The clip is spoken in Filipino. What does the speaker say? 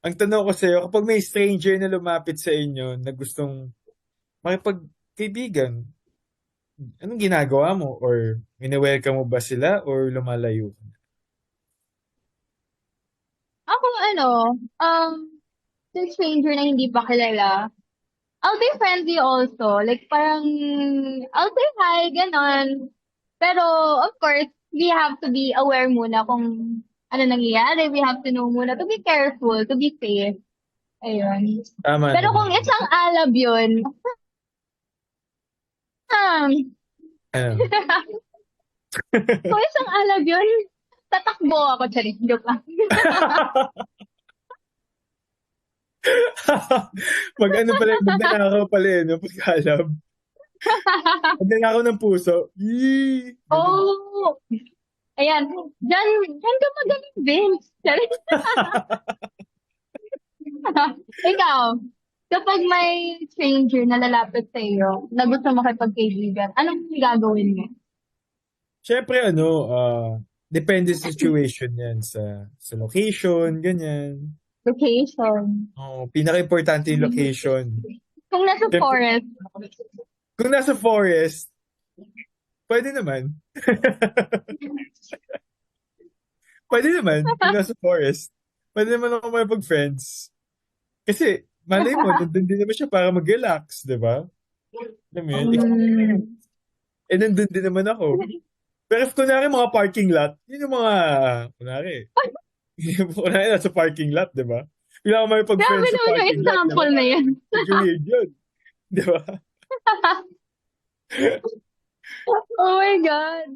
Ang tanong ko sa'yo, kapag may stranger na lumapit sa inyo na gustong makipagkaibigan, anong ginagawa mo? Or wini-welcome mo ba sila or lumalayo ka? Ako um, since stranger na hindi pa kilala, I'll be friendly also. Like, parang, I'll say hi, ganon. Pero, of course, we have to be aware muna kung ano nangyayari. We have to know muna to be careful, to be safe. Ayun. Tama Pero kung naman. isang alab yun, um, Ano? kung isang alab yun, tatakbo ako, charing. Joke lang. Mag ano pala, magnanakaw pala eh, no? Pagkalab. Magnanakaw ng puso. Yee! Ganun. Oh! Ayan. Diyan ka magaling, Vince. Charing. Ikaw, kapag may stranger na lalapit sa iyo, na gusto makipagkaibigan, anong gagawin mo? Siyempre depende sa situation yan. Sa location, ganyan. Location. Pinaka-importante yung location. Kung nasa Siyempre, forest, kung nasa forest, pwede naman. Pwede naman, kung nasa forest. Pwede naman ako makipag-friends. Kasi, malay mo, nandun din naman siya para mag-relax, di ba? Alam mo yun? mm, Nandun din naman ako. Pero if kunwari mga parking lot, yun yung mga, kunwari, kunwari nasa parking lot, di ba? Bigla ako grabe makipag-friends sa naman yung parking lot, di ba? example na yan. Medyo weird yun, di ba? Oh my God.